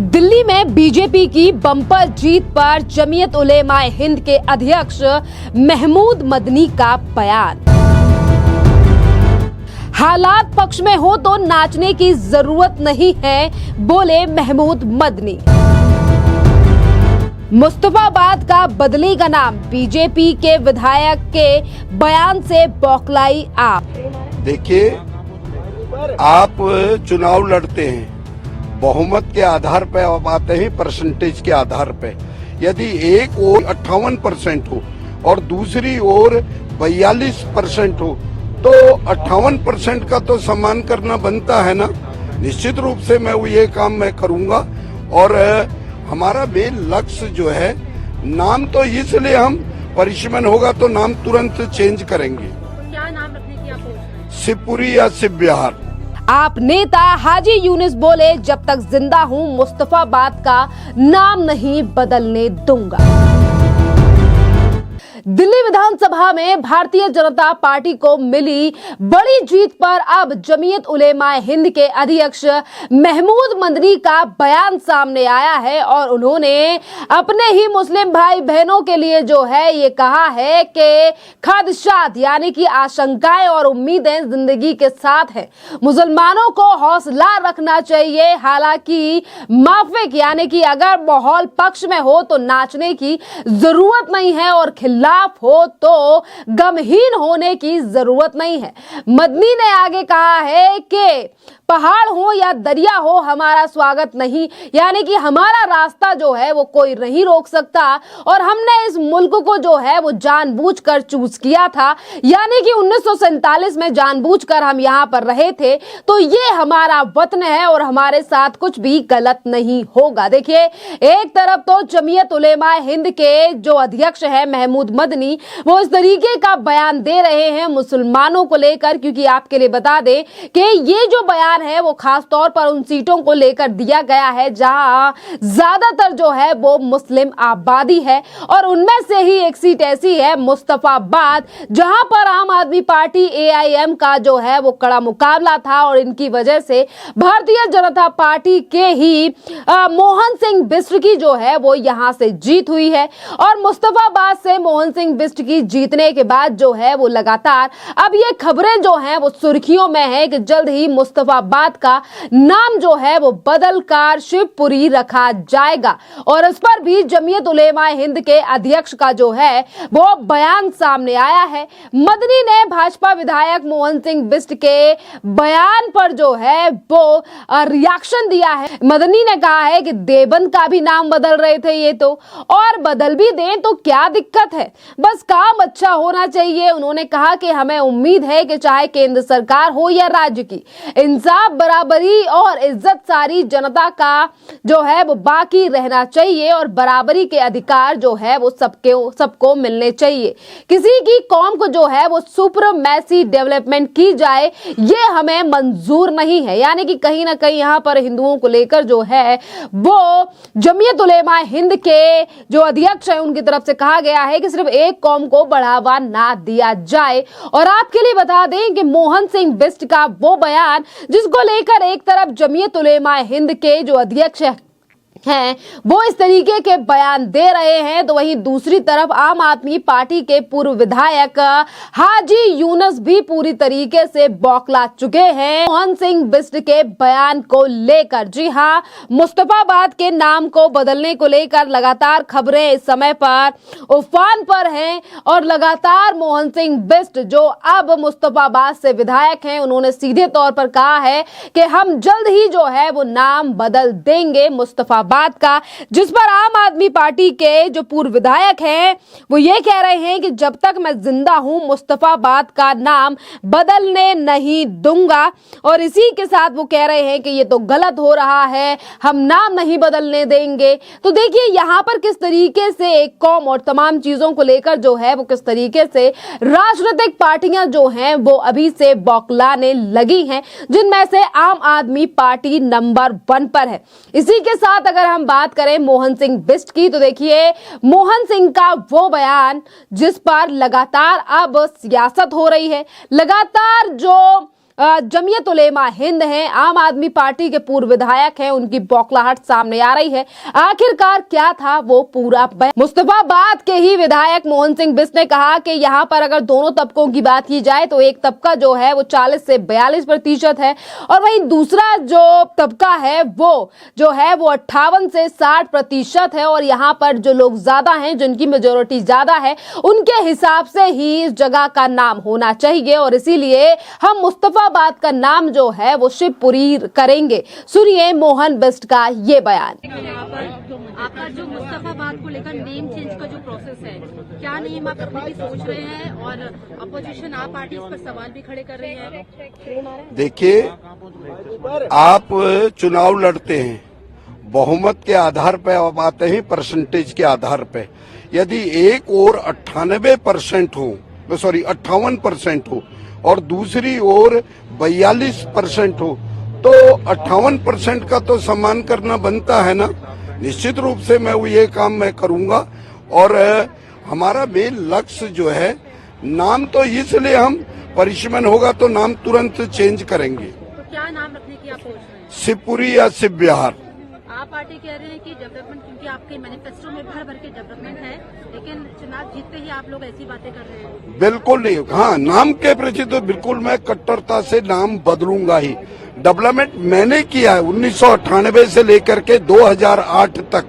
दिल्ली में बीजेपी की बम्पर जीत पर जमीयत उलेमाए हिंद के अध्यक्ष महमूद मदनी का बयान। हालात पक्ष में हो तो नाचने की जरूरत नहीं है, बोले महमूद मदनी। मुस्तफाबाद का बदलेगा नाम, बीजेपी के विधायक के बयान से बौखलाई आप। देखिए, आप चुनाव लड़ते हैं, बहुमत के आधार पर आप आते हैं परसेंटेज के आधार पर। यदि एक ओर 58% हो और दूसरी ओर 42% हो तो 58% का तो सम्मान करना बनता है ना। निश्चित रूप से मैं ये काम मैं करूंगा और हमारा मेन लक्ष्य जो है नाम, तो इसलिए हम परिश्रम होगा तो नाम तुरंत चेंज करेंगे। क्या नाम रखने की आप सोच रहे हैं? शिवपुरी या शिव विहार। आप नेता हाजी यूनिस बोले, जब तक जिंदा हूं मुस्तफाबाद का नाम नहीं बदलने दूंगा। दिल्ली विधानसभा में भारतीय जनता पार्टी को मिली बड़ी जीत पर अब जमीयत उलेमाए हिंद के अध्यक्ष महमूद मदनी का बयान सामने आया है और उन्होंने अपने ही मुस्लिम भाई बहनों के लिए जो है ये कहा है कि खदशात यानी कि आशंकाएं और उम्मीदें जिंदगी के साथ है, मुसलमानों को हौसला रखना चाहिए। हालांकि माफिक यानी कि अगर माहौल पक्ष में हो तो नाचने की जरूरत नहीं है और खिलाफ हो तो गमहीन होने की जरूरत नहीं है। मदनी ने आगे कहा है कि पहाड़ हो या दरिया हो, हमारा स्वागत नहीं, यानी कि हमारा रास्ता जो है वो कोई नहीं रोक सकता और हमने इस मुल्क को जो है वो जानबूझकर चूज किया था, यानी कि 1947 में जानबूझकर हम यहाँ पर रहे थे, तो ये हमारा वतन है और हमारे साथ कुछ भी गलत नहीं होगा। देखिए, एक तरफ तो जमीयत उलेमाए हिंद के जो अध्यक्ष है महमूद मदनी, वो इस तरीके का बयान दे रहे हैं मुसलमानों को लेकर, क्योंकि आपके लिए बता दें कि ये जो बयान है वो खास तौर पर उन सीटों को लेकर दिया गया है जहां ज्यादातर जो है वो मुस्लिम आबादी है और उनमें से ही एक सीट ऐसी है मुस्तफाबाद, जहां पर आम आदमी पार्टी AIM का जो है वो कड़ा मुकाबला था और इनकी वजह से भारतीय जनता पार्टी के ही मोहन सिंह बिष्ट की जो है वो यहां से जीत हुई है। और मुस्तफाबाद से मोहन सिंह बिष्ट की जीतने के बाद जो है वो लगातार अब ये खबरें जो हैं वो सुर्खियों में है कि जल्द ही मुस्तफाबाद का नाम जो है वो बदलकर शिवपुरी रखा जाएगा और इस पर भी जमीयत उलेमाए हिंद के अध्यक्ष का जो है वो बयान सामने आया है। मदनी ने भाजपा विधायक मोहन सिंह बिष्ट के बयान पर जो है वो रिएक्शन दिया है। मदनी ने कहा है कि देवबंद का भी नाम बदल रहे थे ये तो, और बदल भी दें तो क्या दिक्कत है, बस काम अच्छा होना चाहिए। उन्होंने कहा कि हमें उम्मीद है कि चाहे केंद्र सरकार हो या राज्य की, इंसाफ, बराबरी और इज्जत सारी जनता का जो है वो बाकी रहना चाहिए और बराबरी के अधिकार जो है वो सबको मिलने चाहिए। किसी की कौम को जो है वो सुप्रीमेसी डेवलपमेंट की जाए ये हमें मंजूर नहीं है। यानी कि कहीं ना कहीं यहाँ पर हिंदुओं को लेकर जो है वो जमीयत उलेमाए हिंद के जो अध्यक्ष है उनकी तरफ से कहा गया है कि सिर्फ एक कौम को बढ़ावा ना दिया जाए। और आपके लिए बता दें कि मोहन सिंह बिष्ट का वो बयान जिसको लेकर एक तरफ जमीयत उलेमाए हिंद के जो अध्यक्ष हैं वो इस तरीके के बयान दे रहे हैं, तो वहीं दूसरी तरफ आम आदमी पार्टी के पूर्व विधायक हाजी यूनुस भी पूरी तरीके से बौखला चुके हैं मोहन सिंह बिष्ट के बयान को लेकर। जी हां, मुस्तफाबाद के नाम को बदलने को लेकर लगातार खबरें इस समय पर उफान पर हैं और लगातार मोहन सिंह बिष्ट जो अब मुस्तफाबाद से विधायक हैं, उन्होंने सीधे तौर पर कहा है कि हम जल्द ही जो है वो नाम बदल देंगे मुस्तफाबाद का, जिस पर आम आदमी पार्टी के जो पूर्व विधायक हैं वो ये कह रहे हैं कि जब तक मैं जिंदा हूं मुस्तफाबाद का नाम बदलने नहीं दूंगा। और इसी के साथ वो कह रहे हैं कि ये तो गलत हो रहा है, हम नाम नहीं बदलने देंगे। तो देखिए यहाँ पर किस तरीके से एक कौम और तमाम चीजों को लेकर जो है वो किस तरीके से राजनीतिक पार्टियां जो हैं वो अभी से बौखलाने लगी हैं, जिनमें से आम आदमी पार्टी नंबर 1 पर है। इसी के साथ अगर हम बात करें मोहन सिंह बिष्ट की, तो देखिए मोहन सिंह का वो बयान जिस पर लगातार अब सियासत हो रही है, लगातार जो जमीयत उलेमा हिंद हैं, आम आदमी पार्टी के पूर्व विधायक हैं, उनकी बौखलाहट सामने आ रही है। आखिरकार क्या था वो पूरा बयान? मुस्तफाबाद के ही विधायक मोहन सिंह बिष्ट ने कहा कि यहाँ पर अगर दोनों तबकों की बात की जाए तो एक तबका जो है वो 40 से 42% है और वहीं दूसरा जो तबका है वो जो है वो 58 से 60% है। और यहाँ पर जो लोग ज्यादा हैं, जिनकी मेजोरिटी ज्यादा है, उनके हिसाब से ही इस जगह का नाम होना चाहिए और इसीलिए हम मुस्तफाबाद का नाम जो है वो शिवपुरी करेंगे। सुनिए मोहन बिष्ट का ये बयान। यहाँ पर आपका जो मुस्तफाबाद को लेकर नेम चेंज का जो प्रोसेस है, क्या नेम आप रखने की सोच रहे हैं और अपोजिशन आप पार्टी इस पर सवाल भी खड़े कर रही है? देखिए, आप चुनाव लड़ते हैं, बहुमत के आधार पर आप आते हैं, परसेंटेज के आधार पे। यदि एक और 98% हो, 58% हो और दूसरी ओर 42% हो तो 58% का तो सम्मान करना बनता है ना। निश्चित रूप से मैं ये काम मैं करूंगा और हमारा मेन लक्ष्य जो है, नाम तो इसलिए हम परिश्रम होगा तो नाम तुरंत चेंज करेंगे। तो क्या नाम रखने की आप सोच रहे हैं? शिवपुरी या शिव विहार। आप पार्टी कह रहे हैं कि डेवलपमेंट, क्योंकि आपके मैनिफेस्टो में भर भर के डेवलपमेंट है, लेकिन चुनाव जीतते ही आप लोग ऐसी बातें कर रहे हैं। बिल्कुल नहीं, हाँ, नाम के प्रति तो बिल्कुल मैं कट्टरता से नाम बदलूंगा ही। डेवलपमेंट मैंने किया है 1998 से लेकर के 2008 तक।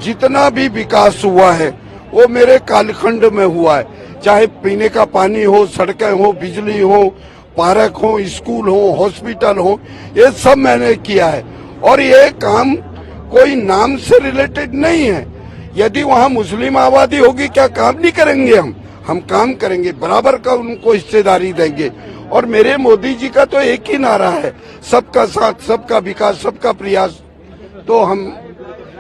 जितना भी विकास हुआ है वो मेरे कालखंड में हुआ है, चाहे पीने का पानी हो, सड़कें हो, बिजली हो, पार्क हो, स्कूल हो, हॉस्पिटल हो, ये सब मैंने किया है। और ये काम कोई नाम से रिलेटेड नहीं है। यदि वहाँ मुस्लिम आबादी होगी, क्या काम नहीं करेंगे हम काम करेंगे, बराबर का उनको हिस्सेदारी देंगे। और मेरे मोदी जी का तो एक ही नारा है, सबका साथ, सबका विकास, सबका प्रयास। तो हम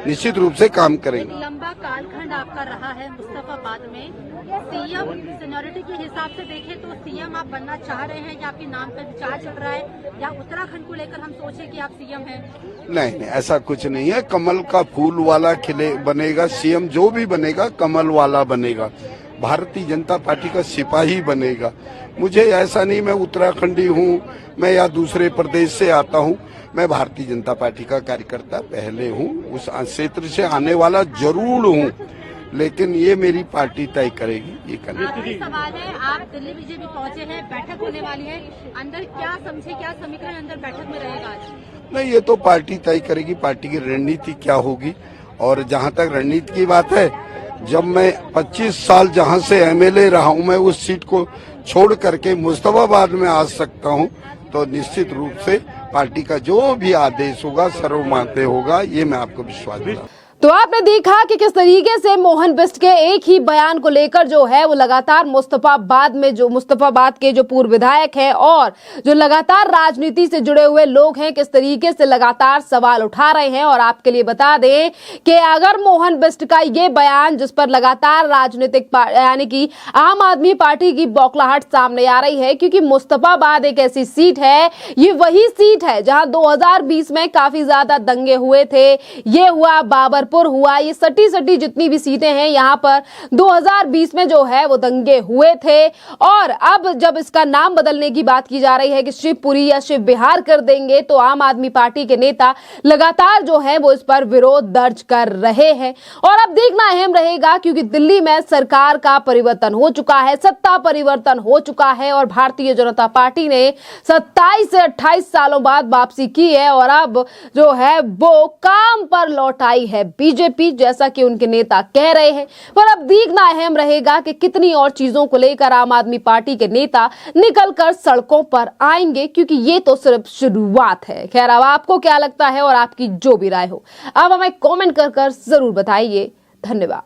निश्चित रूप से काम करेंगे। एक लंबा कालखंड आपका रहा है मुस्तफाबाद में। सीएम सीनियरिटी के हिसाब से देखें तो सीएम आप बनना चाह रहे हैं या आपके नाम पर विचार चल रहा है, या उत्तराखंड को लेकर हम सोचे कि आप सीएम हैं? नहीं, ऐसा कुछ नहीं है। कमल का फूल वाला खिले बनेगा सीएम, जो भी बनेगा कमल वाला बनेगा, भारतीय जनता पार्टी का सिपाही बनेगा। मुझे ऐसा नहीं मैं उत्तराखंडी हूँ, मैं या दूसरे प्रदेश से आता हूँ। मैं भारतीय जनता पार्टी का कार्यकर्ता पहले हूँ, उस क्षेत्र से आने वाला जरूर हूँ, लेकिन ये मेरी पार्टी तय करेगी। ये आखिरी सवाल है, आप दिल्ली बीजेपी पहुंचे हैं, बैठक होने वाली है, अंदर क्या समझे, क्या समीकरण अंदर बैठक में रहेगा आज? नहीं, ये तो पार्टी तय करेगी, पार्टी की रणनीति क्या होगी। और जहाँ तक रणनीति की बात है, जब मैं 25 साल जहाँ से एमएलए रहा हूँ, मैं उस सीट को छोड़ करके मुस्तफाबाद में आ सकता हूँ, तो निश्चित रूप से पार्टी का जो भी आदेश होगा सर्वमान्य होगा, ये मैं आपको विश्वास दिलाता हूं। तो आपने देखा कि किस तरीके से मोहन बिष्ट के एक ही बयान को लेकर जो है वो लगातार मुस्तफाबाद के जो पूर्व विधायक हैं और जो लगातार राजनीति से जुड़े हुए लोग हैं, किस तरीके से लगातार सवाल उठा रहे हैं। और आपके लिए बता दें कि अगर मोहन बिष्ट का ये बयान, जिस पर लगातार राजनीतिक यानी कि आम आदमी पार्टी की बौखलाहट सामने आ रही है, क्योंकि मुस्तफाबाद एक ऐसी सीट है, ये वही सीट है जहां 2020 में काफी ज्यादा दंगे हुए थे। ये हुआ, बाबर हुआ, ये सटी जितनी भी सीटें हैं यहाँ पर 2020 में जो है वो दंगे हुए थे। और अब जब इसका नाम बदलने की बात की जा रही है कि शिवपुरी या शिव विहार कर देंगे, तो आम आदमी पार्टी के नेता लगातार जो है वो इस पर विरोध दर्ज कर रहे हैं। और अब देखना अहम रहेगा, क्योंकि दिल्ली में सरकार का परिवर्तन हो चुका है, सत्ता परिवर्तन हो चुका है और भारतीय जनता पार्टी ने 27 से 28 सालों बाद वापसी की है और अब जो है वो काम पर लौट आई है बीजेपी, जैसा कि उनके नेता कह रहे हैं। पर अब देखना अहम रहेगा कि कितनी और चीजों को लेकर आम आदमी पार्टी के नेता निकलकर सड़कों पर आएंगे, क्योंकि ये तो सिर्फ शुरुआत है। खैर, अब आपको क्या लगता है और आपकी जो भी राय हो, आप हमें कमेंट कर जरूर बताइए। धन्यवाद।